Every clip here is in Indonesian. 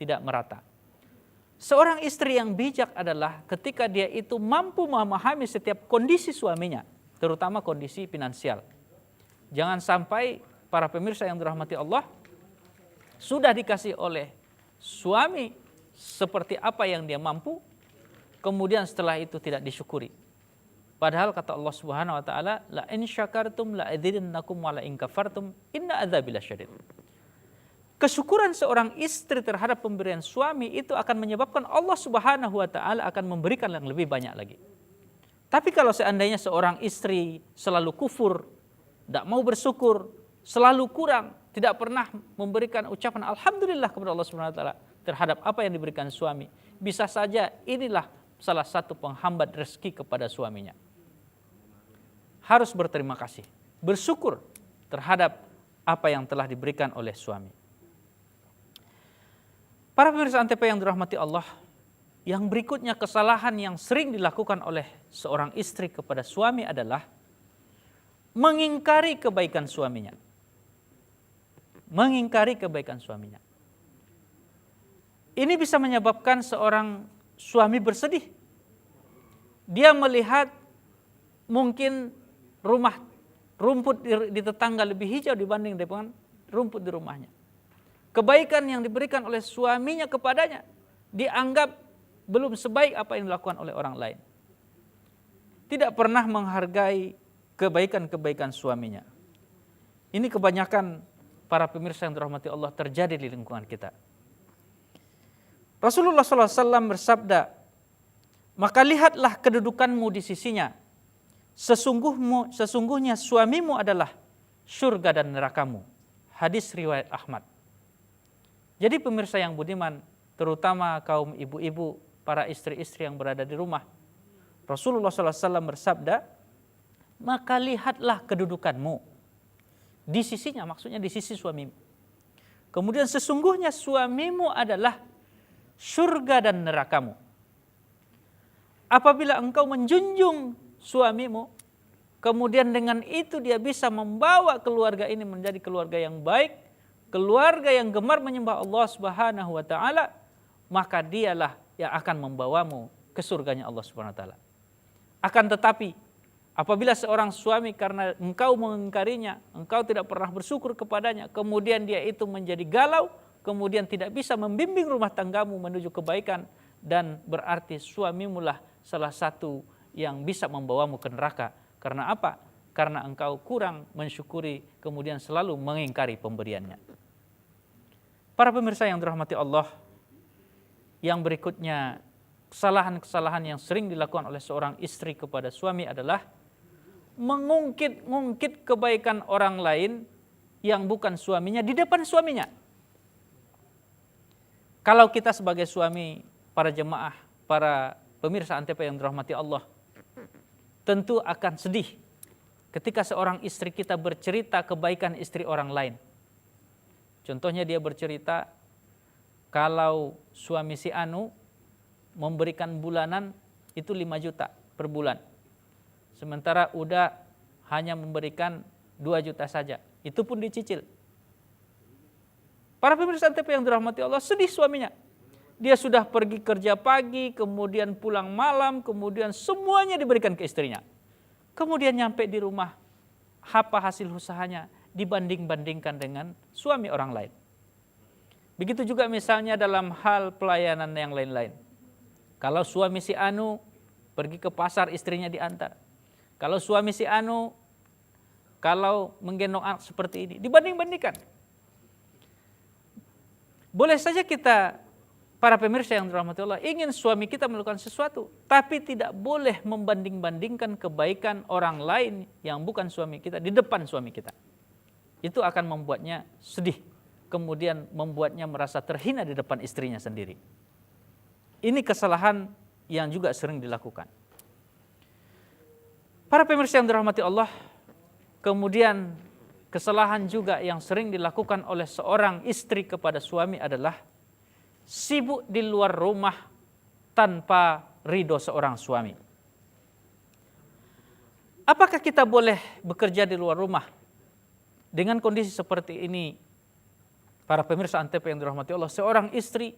tidak merata. Seorang istri yang bijak adalah ketika dia itu mampu memahami setiap kondisi suaminya, terutama kondisi finansial. Jangan sampai para pemirsa yang dirahmati Allah, sudah dikasih oleh suami seperti apa yang dia mampu, kemudian setelah itu tidak disyukuri. Padahal kata Allah Subhanahu wa taala, la in syakartum la azidannakum wa la in kafartum inna adzabi lasyadid. Kesyukuran seorang istri terhadap pemberian suami itu akan menyebabkan Allah Subhanahu wa taala akan memberikan yang lebih banyak lagi. Tapi kalau seandainya seorang istri selalu kufur, tidak mau bersyukur, selalu kurang, tidak pernah memberikan ucapan alhamdulillah kepada Allah Subhanahu wa taala terhadap apa yang diberikan suami, bisa saja inilah salah satu penghambat rezeki kepada suaminya. Harus berterima kasih, bersyukur terhadap apa yang telah diberikan oleh suami. Para pemirsa Antv yang dirahmati Allah, yang berikutnya kesalahan yang sering dilakukan oleh seorang istri kepada suami adalah mengingkari kebaikan suaminya. Mengingkari kebaikan suaminya. Ini bisa menyebabkan seorang suami bersedih. Dia melihat mungkin rumput di tetangga lebih hijau dibanding dengan rumput di rumahnya. Kebaikan yang diberikan oleh suaminya kepadanya dianggap belum sebaik apa yang dilakukan oleh orang lain. Tidak pernah menghargai kebaikan-kebaikan suaminya. Ini kebanyakan para pemirsa yang dirahmati Allah terjadi di lingkungan kita. Rasulullah SAW bersabda, maka lihatlah kedudukanmu di sisinya. Sesungguhnya suamimu adalah surga dan nerakamu. Hadis riwayat Ahmad. Jadi pemirsa yang budiman, terutama kaum ibu-ibu, para istri-istri yang berada di rumah, Rasulullah SAW bersabda, maka lihatlah kedudukanmu di sisinya, maksudnya di sisi suamimu. Kemudian sesungguhnya suamimu adalah surga dan nerakamu. Apabila engkau menjunjung suamimu, kemudian dengan itu dia bisa membawa keluarga ini menjadi keluarga yang baik, keluarga yang gemar menyembah Allah Subhanahu wa taala, maka dialah yang akan membawamu ke surganya Allah Subhanahu wa taala. Akan tetapi apabila seorang suami karena engkau mengingkarinya, engkau tidak pernah bersyukur kepadanya, kemudian dia itu menjadi galau, kemudian tidak bisa membimbing rumah tanggamu menuju kebaikan, dan berarti suamimulah salah satu yang bisa membawamu ke neraka. Karena apa? Karena engkau kurang mensyukuri, kemudian selalu mengingkari pemberiannya. Para pemirsa yang dirahmati Allah, yang berikutnya kesalahan-kesalahan yang sering dilakukan oleh seorang istri kepada suami adalah mengungkit-ungkit kebaikan orang lain yang bukan suaminya di depan suaminya. Kalau kita sebagai suami, para jemaah, para pemirsa Antv yang dirahmati Allah, tentu akan sedih ketika seorang istri kita bercerita kebaikan istri orang lain. Contohnya dia bercerita kalau suami si Anu memberikan bulanan itu 5 juta per bulan. Sementara udah hanya memberikan 2 juta saja. Itu pun dicicil. Para pemirsa Antv yang dirahmati Allah, sedih suaminya. Dia sudah pergi kerja pagi, kemudian pulang malam, kemudian semuanya diberikan ke istrinya. Kemudian nyampe di rumah, apa hasil usahanya dibanding-bandingkan dengan suami orang lain. Begitu juga misalnya dalam hal pelayanan yang lain-lain. Kalau suami si Anu pergi ke pasar, istrinya diantar. Kalau suami si Anu, kalau menggendong anak seperti ini, dibanding-bandingkan. Boleh saja kita, para pemirsa yang dirahmati Allah, ingin suami kita melakukan sesuatu, tapi tidak boleh membanding-bandingkan kebaikan orang lain yang bukan suami kita di depan suami kita. Itu akan membuatnya sedih, kemudian membuatnya merasa terhina di depan istrinya sendiri. Ini kesalahan yang juga sering dilakukan. Para pemirsa yang dirahmati Allah, kemudian kesalahan juga yang sering dilakukan oleh seorang istri kepada suami adalah sibuk di luar rumah tanpa ridho seorang suami. Apakah kita boleh bekerja di luar rumah? Dengan kondisi seperti ini, para pemirsa Antv yang dirahmati Allah, seorang istri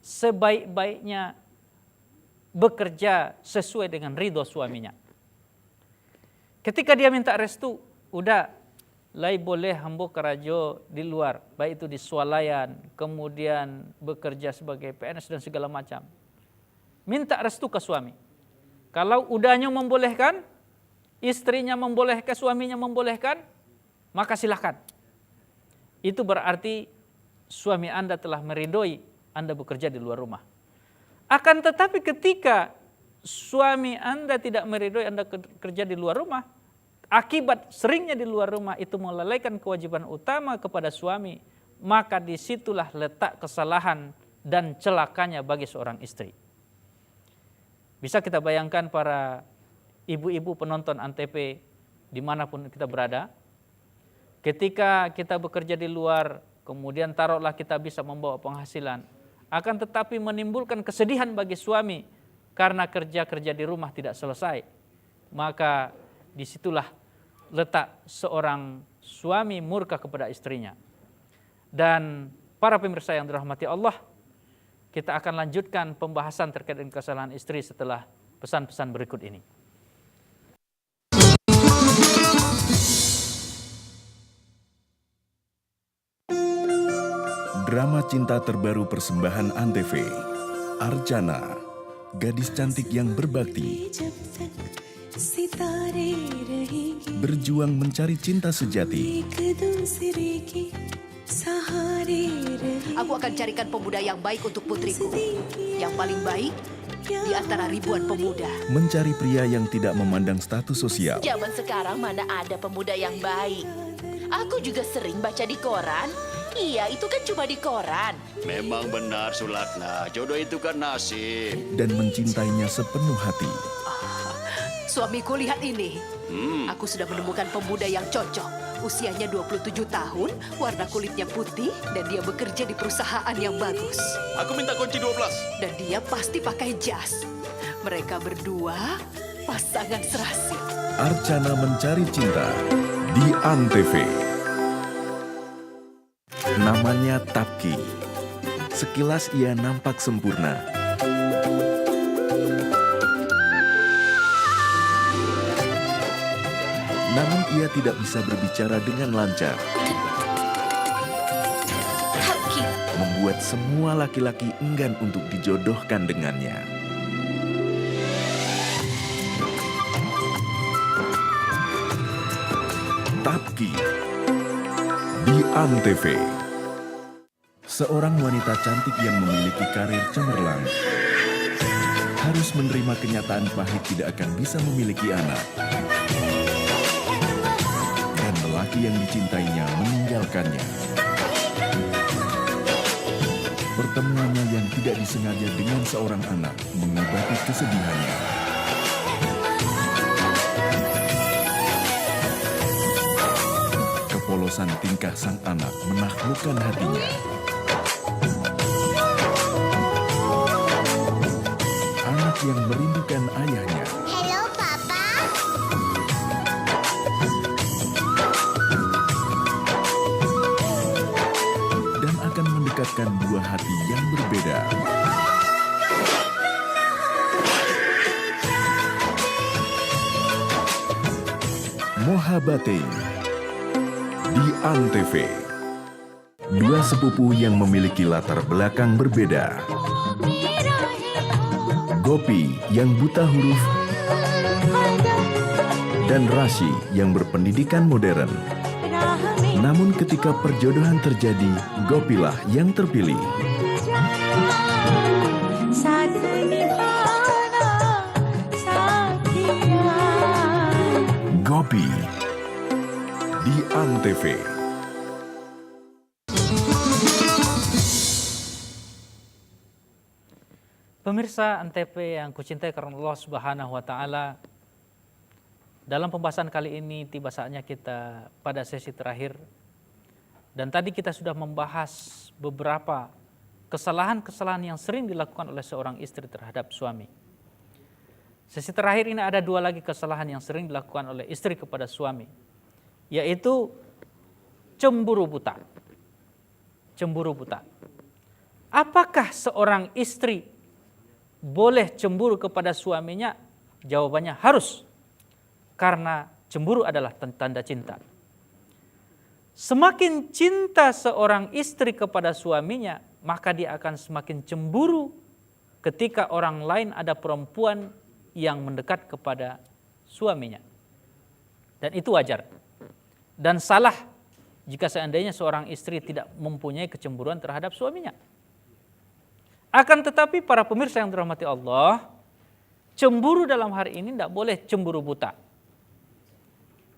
sebaik-baiknya bekerja sesuai dengan ridho suaminya. Ketika dia minta restu, udah lai boleh hambo kerajo di luar, baik itu di swalayan, kemudian bekerja sebagai PNS dan segala macam. Minta restu ke suami. Kalau udahnya membolehkan, istrinya membolehkan, suaminya membolehkan, maka silakan. Itu berarti suami Anda telah meridhoi Anda bekerja di luar rumah. Akan tetapi ketika suami Anda tidak meridhoi Anda kerja di luar rumah, akibat seringnya di luar rumah itu melalaikan kewajiban utama kepada suami, maka disitulah letak kesalahan dan celakanya bagi seorang istri. Bisa kita bayangkan para ibu-ibu penonton Antv dimanapun kita berada, ketika kita bekerja di luar, kemudian taruhlah kita bisa membawa penghasilan, akan tetapi menimbulkan kesedihan bagi suami karena kerja-kerja di rumah tidak selesai, maka disitulah letak seorang suami murka kepada istrinya. Dan para pemirsa yang dirahmati Allah, kita akan lanjutkan pembahasan terkait dengan kesalahan istri setelah pesan-pesan berikut ini. Drama cinta terbaru persembahan Antv, Archana, gadis cantik yang berbakti, berjuang mencari cinta sejati. Aku akan carikan pemuda yang baik untuk putriku, yang paling baik di antara ribuan pemuda. Mencari pria yang tidak memandang status sosial. Zaman sekarang mana ada pemuda yang baik. Aku juga sering baca di koran. Iya, itu kan cuma di koran. Memang benar, Sulatna. Jodoh itu kan nasib. Dan mencintainya sepenuh hati. Suamiku, lihat ini. Aku sudah menemukan pemuda yang cocok. Usianya 27 tahun, warna kulitnya putih, dan dia bekerja di perusahaan yang bagus. Aku minta kunci 12. Dan dia pasti pakai jas. Mereka berdua pasangan serasi. Archana mencari cinta di Antv. Namanya Tapki. Sekilas ia nampak sempurna. Namun ia tidak bisa berbicara dengan lancar. Tapki, Membuat semua laki-laki enggan untuk dijodohkan dengannya. Tapki di Antv. Seorang wanita cantik yang memiliki karir cemerlang harus menerima kenyataan pahit tidak akan bisa memiliki anak. Dan lelaki yang dicintainya meninggalkannya. Pertemuannya yang tidak disengaja dengan seorang anak mengobati kesedihannya. Kepolosan tingkah sang anak menaklukkan hatinya. Anak yang merindukan ayahnya. Halo, Papa. Dan akan mendekatkan dua hati yang berbeda. Mohabbatain di Antv. Dua sepupu yang memiliki latar belakang berbeda. Gopi yang buta huruf dan Rashi yang berpendidikan modern. Namun ketika perjodohan terjadi, Gopilah yang terpilih. Gopi di Antv. Pemirsa Antv yang kucintai karena Allah Subhanahu wa taala, dalam pembahasan kali ini tiba saatnya kita pada sesi terakhir. Dan tadi kita sudah membahas beberapa kesalahan-kesalahan yang sering dilakukan oleh seorang istri terhadap suami. Sesi terakhir ini ada dua lagi kesalahan yang sering dilakukan oleh istri kepada suami, yaitu cemburu buta. Cemburu buta. Apakah seorang istri boleh cemburu kepada suaminya? Jawabannya harus. Karena cemburu adalah tanda cinta. Semakin cinta seorang istri kepada suaminya, maka dia akan semakin cemburu ketika orang lain ada perempuan yang mendekat kepada suaminya. Dan itu wajar. Dan salah jika seandainya seorang istri tidak mempunyai kecemburuan terhadap suaminya. Akan tetapi para pemirsa yang dirahmati Allah, cemburu dalam hari ini tidak boleh cemburu buta.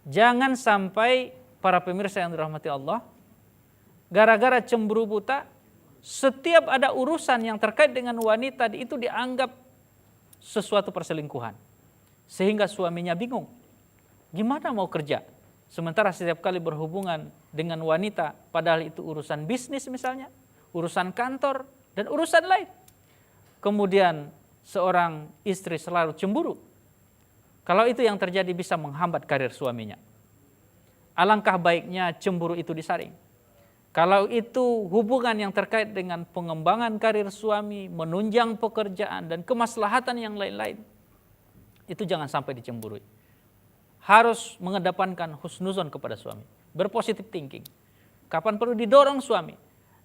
Jangan sampai para pemirsa yang dirahmati Allah, gara-gara cemburu buta, setiap ada urusan yang terkait dengan wanita itu dianggap sesuatu perselingkuhan. Sehingga suaminya bingung, gimana mau kerja? Sementara setiap kali berhubungan dengan wanita, padahal itu urusan bisnis misalnya, urusan kantor, dan urusan lain. Kemudian seorang istri selalu cemburu. Kalau itu yang terjadi bisa menghambat karir suaminya. Alangkah baiknya cemburu itu disaring. Kalau itu hubungan yang terkait dengan pengembangan karir suami, menunjang pekerjaan dan kemaslahatan yang lain-lain, itu jangan sampai dicemburui. Harus mengedepankan husnuzon kepada suami, berpositif thinking. Kapan perlu didorong suami,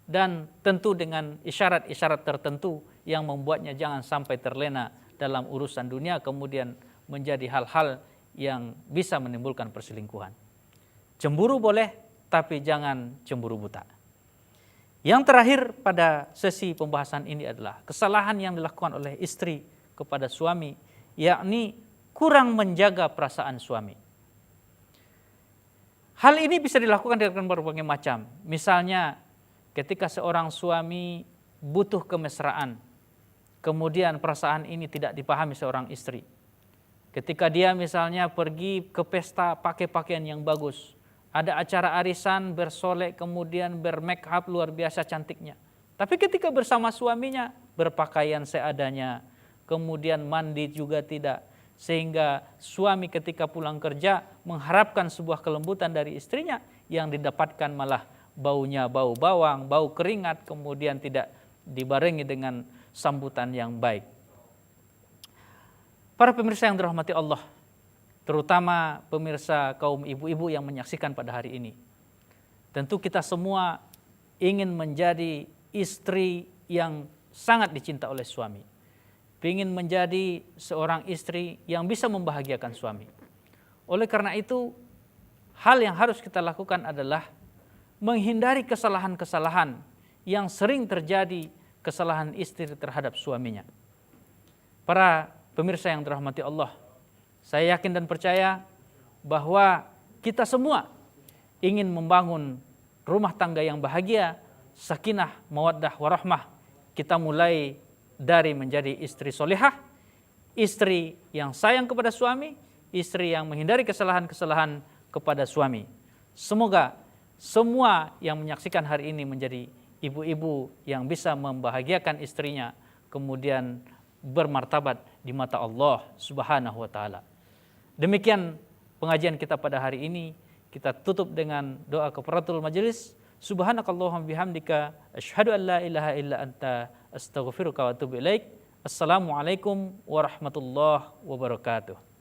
dan tentu dengan isyarat-isyarat tertentu yang membuatnya jangan sampai terlena dalam urusan dunia, kemudian menjadi hal-hal yang bisa menimbulkan perselingkuhan. Cemburu boleh, tapi jangan cemburu buta. Yang terakhir pada sesi pembahasan ini adalah kesalahan yang dilakukan oleh istri kepada suami, yakni kurang menjaga perasaan suami. Hal ini bisa dilakukan dengan berbagai macam. Misalnya ketika seorang suami butuh kemesraan, kemudian perasaan ini tidak dipahami seorang istri. Ketika dia misalnya pergi ke pesta pakai pakaian yang bagus, ada acara arisan bersolek, kemudian bermake up luar biasa cantiknya. Tapi ketika bersama suaminya berpakaian seadanya, kemudian mandi juga tidak. Sehingga suami ketika pulang kerja mengharapkan sebuah kelembutan dari istrinya, yang didapatkan malah baunya bau bawang, bau keringat, kemudian tidak dibarengi dengan sambutan yang baik. Para pemirsa yang dirahmati Allah, terutama pemirsa kaum ibu-ibu yang menyaksikan pada hari ini, tentu kita semua ingin menjadi istri yang sangat dicinta oleh suami, ingin menjadi seorang istri yang bisa membahagiakan suami. Oleh karena itu, hal yang harus kita lakukan adalah menghindari kesalahan-kesalahan yang sering terjadi, kesalahan istri terhadap suaminya. Para pemirsa yang dirahmati Allah, saya yakin dan percaya bahwa kita semua ingin membangun rumah tangga yang bahagia, sakinah, mawaddah, warahmah. Kita mulai dari menjadi istri solehah, istri yang sayang kepada suami, istri yang menghindari kesalahan-kesalahan kepada suami. Semoga semua yang menyaksikan hari ini menjadi ibu-ibu yang bisa membahagiakan istrinya, kemudian bermartabat di mata Allah Subhanahu wa taala. Demikian pengajian kita pada hari ini. Kita tutup dengan doa kafaratul majelis. Subhanakallahumma bihamdika asyhadu an la ilaha illa anta astaghfiruka wa atubu ilaik. Assalamualaikum warahmatullahi wabarakatuh.